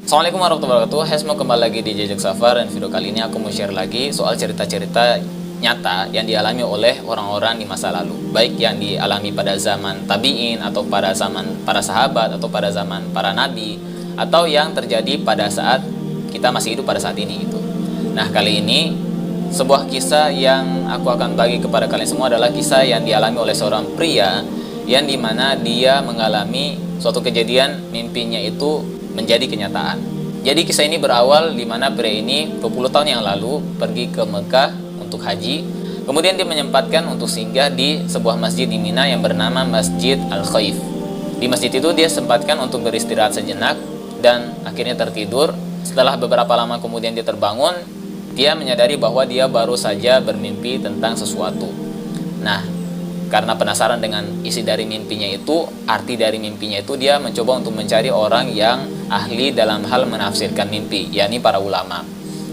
Assalamualaikum warahmatullahi wabarakatuh. Hai semua, kembali lagi di Jejak Safar, dan video kali ini aku mau share lagi soal cerita-cerita nyata yang dialami oleh orang-orang di masa lalu, baik yang dialami pada zaman tabi'in, atau pada zaman para sahabat, atau pada zaman para nabi, atau yang terjadi pada saat kita masih hidup pada saat ini gitu. Nah, kali ini sebuah kisah yang aku akan bagi kepada kalian semua adalah kisah yang dialami oleh seorang pria, yang dimana dia mengalami suatu kejadian mimpinya itu menjadi kenyataan. Jadi kisah ini berawal di mana pria ini 20 tahun yang lalu pergi ke Mekah untuk haji. Kemudian dia menyempatkan untuk singgah di sebuah masjid di Mina yang bernama Masjid Al-Khaif. Di masjid itu dia sempatkan untuk beristirahat sejenak dan akhirnya tertidur. Setelah beberapa lama kemudian dia terbangun, dia menyadari bahwa dia baru saja bermimpi tentang sesuatu. Nah, karena penasaran dengan isi dari mimpinya itu, arti dari mimpinya itu, dia mencoba untuk mencari orang yang ahli dalam hal menafsirkan mimpi, yakni para ulama.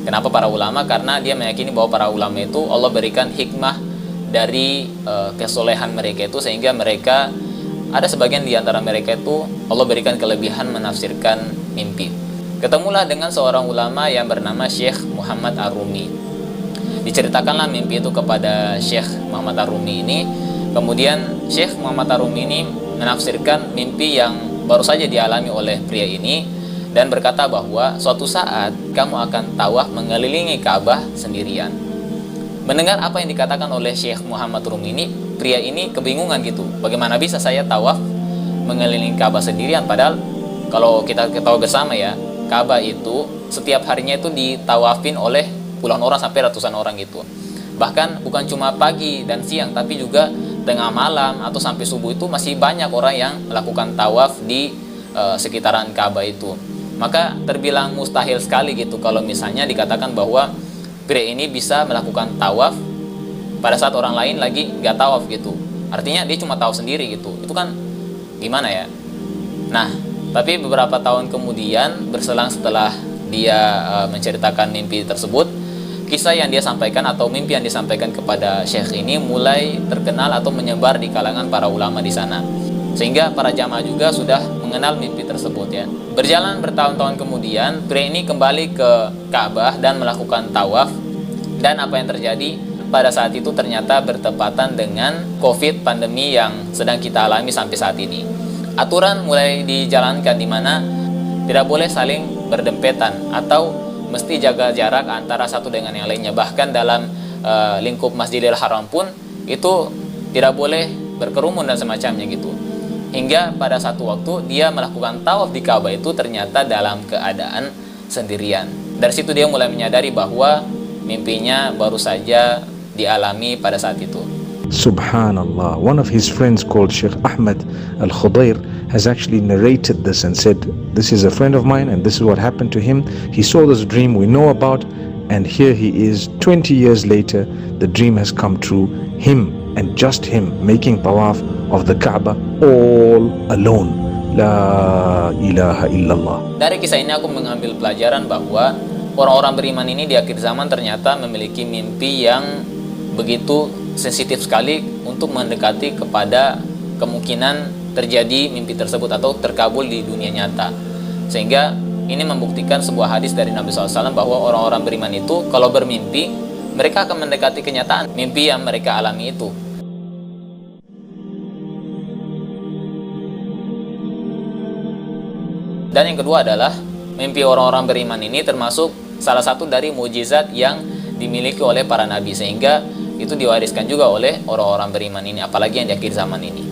Kenapa para ulama? Karena dia meyakini bahwa para ulama itu Allah berikan hikmah dari kesolehan mereka itu, sehingga mereka, ada sebagian di antara mereka itu Allah berikan kelebihan menafsirkan mimpi. Ketemulah dengan seorang ulama yang bernama Syekh Muhammad Ar-Rumi. Diceritakanlah mimpi itu kepada Syekh Muhammad Ar-Rumi ini. Kemudian Syekh Muhammad Ar-Rumi ini menafsirkan mimpi yang baru saja dialami oleh pria ini, dan berkata bahwa suatu saat kamu akan tawaf mengelilingi Ka'bah sendirian. Mendengar apa yang dikatakan oleh Syekh Muhammad Ar-Rumi ini, pria ini kebingungan gitu. Bagaimana bisa saya tawaf mengelilingi Ka'bah sendirian? Padahal kalau kita ketahui bersama ya, Ka'bah itu setiap harinya itu ditawafin oleh puluhan orang sampai ratusan orang gitu. Bahkan bukan cuma pagi dan siang, tapi juga tengah malam atau sampai subuh itu masih banyak orang yang melakukan tawaf di sekitaran Ka'bah itu. Maka terbilang mustahil sekali gitu kalau misalnya dikatakan bahwa pria ini bisa melakukan tawaf pada saat orang lain lagi nggak tawaf gitu. Artinya dia cuma tahu sendiri gitu. Itu kan gimana ya? Nah, tapi beberapa tahun kemudian, berselang setelah dia menceritakan mimpi tersebut, kisah yang dia sampaikan atau mimpi yang disampaikan kepada Syekh ini mulai terkenal atau menyebar di kalangan para ulama di sana, sehingga para jamaah juga sudah mengenal mimpi tersebut ya. Berjalan bertahun-tahun kemudian, pria ini kembali ke Ka'bah dan melakukan tawaf, dan apa yang terjadi pada saat itu ternyata bertepatan dengan COVID, pandemi yang sedang kita alami sampai saat ini. Aturan mulai dijalankan di mana tidak boleh saling berdempetan atau mesti jaga jarak antara satu dengan yang lainnya. Bahkan dalam lingkup Masjidil Haram pun itu tidak boleh berkerumun dan semacamnya gitu. Hingga pada satu waktu dia melakukan tawaf di Ka'bah itu ternyata dalam keadaan sendirian. Dari situ dia mulai menyadari bahwa mimpinya baru saja dialami pada saat itu. Subhanallah, one of his friends called Sheikh Ahmed Al-Khudair has actually narrated this and said, this is a friend of mine and this is what happened to him. He saw this dream we know about, and here he is 20 years later. The dream has come true, him and just him making tawaf of the Kaaba all alone. La ilaha illallah. Dari kisah ini aku mengambil pelajaran bahwa orang-orang beriman ini di akhir zaman ternyata memiliki mimpi yang begitu sensitif sekali untuk mendekati kepada kemungkinan terjadi mimpi tersebut atau terkabul di dunia nyata. Sehingga ini membuktikan sebuah hadis dari Nabi SAW bahwa orang-orang beriman itu kalau bermimpi, mereka akan mendekati kenyataan mimpi yang mereka alami itu. Dan yang kedua adalah mimpi orang-orang beriman ini termasuk salah satu dari mukjizat yang dimiliki oleh para nabi, sehingga itu diwariskan juga oleh orang-orang beriman ini, apalagi yang di akhir zaman ini.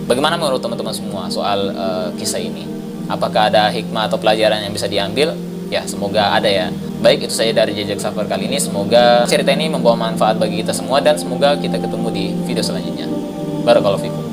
Bagaimana menurut teman-teman semua soal kisah ini? Apakah ada hikmah atau pelajaran yang bisa diambil? Ya, semoga ada ya. Baik, itu saya dari Jejak Safar kali ini. Semoga cerita ini membawa manfaat bagi kita semua, dan semoga kita ketemu di video selanjutnya. Barakallahu fikum.